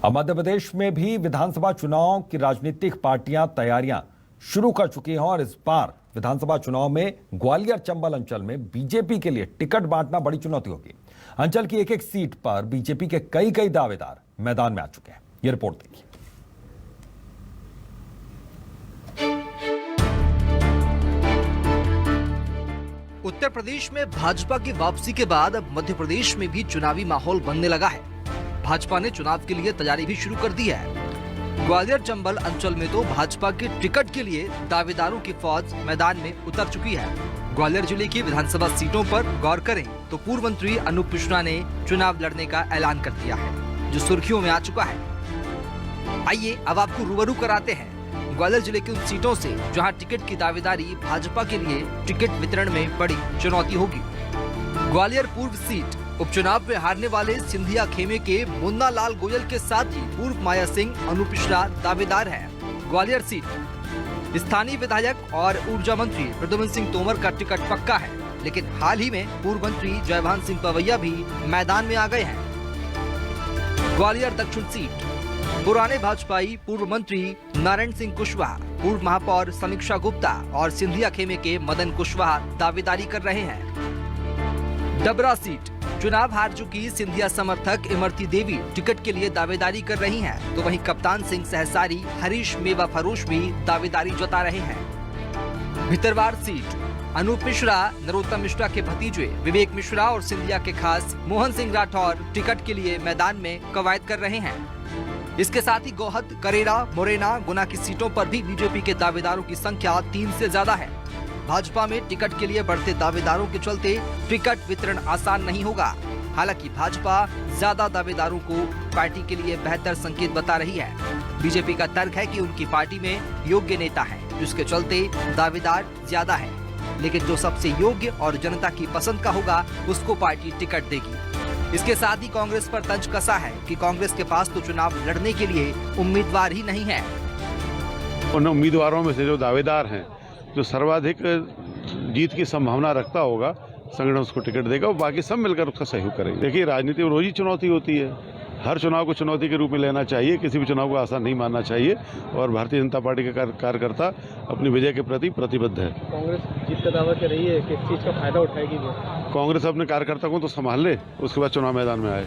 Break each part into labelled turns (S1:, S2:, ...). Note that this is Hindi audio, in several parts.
S1: अब मध्य प्रदेश में भी विधानसभा चुनाव की राजनीतिक पार्टियां तैयारियां शुरू कर चुकी हैं और इस बार विधानसभा चुनाव में ग्वालियर चंबल अंचल में बीजेपी के लिए टिकट बांटना बड़ी चुनौती होगी। अंचल की एक एक सीट पर बीजेपी के कई दावेदार मैदान में आ चुके हैं। ये रिपोर्ट देखिए।
S2: उत्तर प्रदेश में भाजपा की वापसी के बाद अब मध्य प्रदेश में भी चुनावी माहौल बनने लगा है। भाजपा ने चुनाव के लिए तैयारी भी शुरू कर दी है। ग्वालियर चंबल अंचल में तो भाजपा के टिकट के लिए दावेदारों की फौज मैदान में उतर चुकी है। ग्वालियर जिले की विधानसभा सीटों पर गौर करें तो पूर्व मंत्री अनूप मिश्रा ने चुनाव लड़ने का ऐलान कर दिया है, जो सुर्खियों में आ चुका है। आइए अब आपको रूबरू कराते हैं ग्वालियर जिले की उन सीटों से जहां टिकट की दावेदारी भाजपा के लिए टिकट वितरण में बड़ी चुनौती होगी। ग्वालियर पूर्व सीट उपचुनाव में हारने वाले सिंधिया खेमे के मुन्ना लाल गोयल के साथ ही पूर्व माया सिंह अनूप मिश्रा दावेदार हैं। ग्वालियर सीट स्थानीय विधायक और ऊर्जा मंत्री प्रद्युम्न सिंह तोमर का टिकट पक्का है, लेकिन हाल ही में पूर्व मंत्री जयभान सिंह पवैया भी मैदान में आ गए हैं। ग्वालियर दक्षिण सीट पुराने भाजपाई पूर्व मंत्री नारायण सिंह कुशवाहा, पूर्व महापौर समीक्षा गुप्ता और सिंधिया खेमे के मदन कुशवाहा दावेदारी कर रहे हैं। डबरा सीट चुनाव हार चुकी सिंधिया समर्थक इमरती देवी टिकट के लिए दावेदारी कर रही हैं, तो वहीं कप्तान सिंह सहसारी, हरीश मेवा फरोश भी दावेदारी जता रहे हैं। भितरवार सीट अनूप मिश्रा, नरोत्तम मिश्रा के भतीजे विवेक मिश्रा और सिंधिया के खास मोहन सिंह राठौर टिकट के लिए मैदान में कवायद कर रहे हैं। इसके साथ ही गोहद, करेरा, मुरैना, गुना की सीटों पर भी बीजेपी के दावेदारों की संख्या 3 से ज्यादा है। भाजपा में टिकट के लिए बढ़ते दावेदारों के चलते टिकट वितरण आसान नहीं होगा। हालांकि भाजपा ज्यादा दावेदारों को पार्टी के लिए बेहतर संकेत बता रही है। बीजेपी का तर्क है कि उनकी पार्टी में योग्य नेता है, जिसके चलते दावेदार ज्यादा है, लेकिन जो सबसे योग्य और जनता की पसंद का होगा उसको पार्टी टिकट देगी। इसके साथ ही कांग्रेस पर तंज कसा है कि कांग्रेस के पास तो चुनाव लड़ने के लिए उम्मीदवार ही नहीं है।
S3: उन उम्मीदवारों में से जो दावेदार हैं, जो सर्वाधिक जीत की संभावना रखता होगा, संगठन उसको टिकट देगा और बाकी सब मिलकर उसका सहयोग करेंगे। देखिए, राजनीति में रोज ही चुनौती होती है। हर चुनाव को चुनौती के रूप में लेना चाहिए, किसी भी चुनाव को आसान नहीं मानना चाहिए और भारतीय जनता पार्टी के कार्यकर्ता अपनी विजय के प्रति प्रतिबद्ध है।
S4: कांग्रेस जीत का दावा कर रही है, किस चीज का फायदा उठाएगी वो?
S3: कांग्रेस अपने कार्यकर्ता को तो संभाल ले, उसके बाद चुनाव मैदान में आए।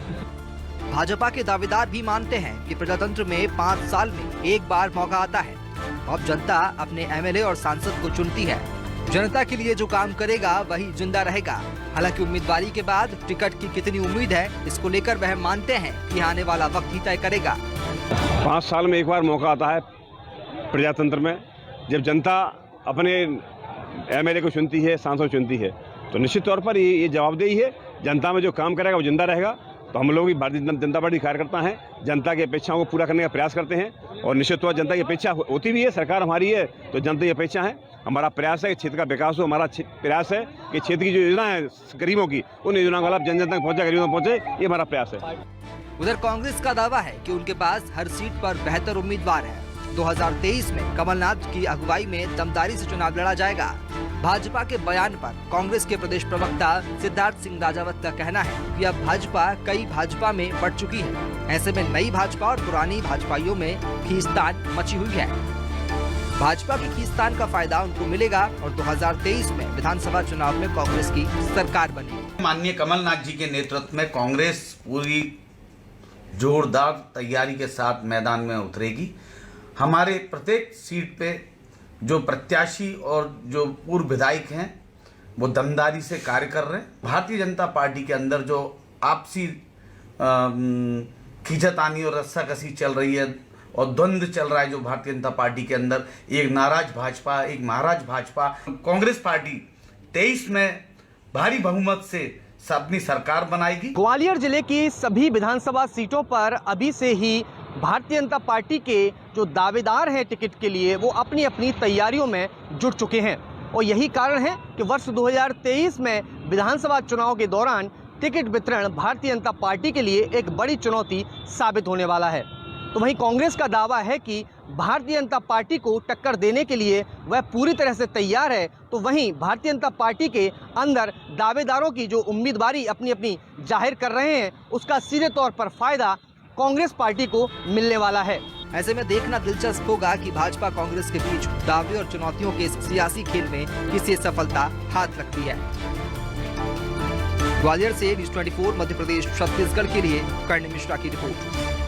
S2: भाजपा के दावेदार भी मानते हैं कि प्रजातंत्र में 5 साल में एक बार मौका आता है। अब जनता अपने एमएलए और सांसद को चुनती है। जनता के लिए जो काम करेगा वही जिंदा रहेगा। हालांकि उम्मीदवारी के बाद टिकट की कितनी उम्मीद है, इसको लेकर वह मानते हैं कि आने वाला वक्त ही तय करेगा।
S5: 5 साल में एक बार मौका आता है प्रजातंत्र में, जब जनता अपने एमएलए को चुनती है, सांसद चुनती है, तो निश्चित तौर पर ये जवाबदेही है। जनता में जो काम करेगा वो जिंदा रहेगा। तो हम लोग भी भारतीय जनता पार्टी कार्यकर्ता हैं, जनता की अपेक्षाओं को पूरा करने का प्रयास करते हैं और निश्चित तौर जनता की अपेक्षा होती भी है। सरकार हमारी है तो जनता की अपेक्षा है। हमारा प्रयास है कि क्षेत्र का विकास हो। हमारा प्रयास है कि क्षेत्र की जो योजना है गरीबों की, उन योजनाओं का लाभ जन जन तक पहुँचे, गरीबों तक पहुँचे, ये हमारा प्रयास है।
S2: उधर कांग्रेस का दावा है कि उनके पास हर सीट पर बेहतर उम्मीदवार है। 2023 में कमलनाथ की अगुवाई में दमदारी से चुनाव लड़ा जाएगा। भाजपा के बयान पर कांग्रेस के प्रदेश प्रवक्ता सिद्धार्थ सिंह राजावत का कहना है कि अब भाजपा कई भाजपा में बढ़ चुकी है। ऐसे में नई भाजपा और पुरानी भाजपाइयों में खींचतान मची हुई है। भाजपा की खींचतान का फायदा उनको मिलेगा और 2023 में विधानसभा चुनाव में कांग्रेस की सरकार बनेगी।
S6: माननीय कमलनाथ जी के नेतृत्व में कांग्रेस पूरी जोरदार तैयारी के साथ मैदान में उतरेगी। हमारे प्रत्येक सीट पे जो प्रत्याशी और जो पूर्व विधायक हैं वो दमदारी से कार्य कर रहे हैं। भारतीय जनता पार्टी के अंदर जो आपसी खींचतानी और रस्साकसी चल रही है और द्वंद्व चल रहा है जो भारतीय जनता पार्टी के अंदर, एक नाराज भाजपा, एक महाराज भाजपा। कांग्रेस पार्टी 23 में भारी बहुमत से अपनी सरकार बनाएगी।
S7: ग्वालियर जिले की सभी विधानसभा सीटों पर अभी से ही भारतीय जनता पार्टी के जो दावेदार हैं टिकट के लिए, वो अपनी अपनी तैयारियों में जुट चुके हैं और यही कारण है कि वर्ष 2023 में विधानसभा चुनाव के दौरान टिकट वितरण भारतीय जनता पार्टी के लिए एक बड़ी चुनौती साबित होने वाला है। तो वहीं कांग्रेस का दावा है कि भारतीय जनता पार्टी को टक्कर देने के लिए वह पूरी तरह से तैयार है। तो वहीं भारतीय जनता पार्टी के अंदर दावेदारों की जो उम्मीदवारी अपनी अपनी जाहिर कर रहे हैं, उसका सीधे तौर पर फायदा कांग्रेस पार्टी को मिलने वाला है।
S2: ऐसे में देखना दिलचस्प होगा कि भाजपा कांग्रेस के बीच दावे और चुनौतियों के इस सियासी खेल में किसे सफलता हाथ लगती है। ग्वालियर से न्यूज़ 24 मध्य प्रदेश छत्तीसगढ़ के लिए कर्ण मिश्रा की रिपोर्ट।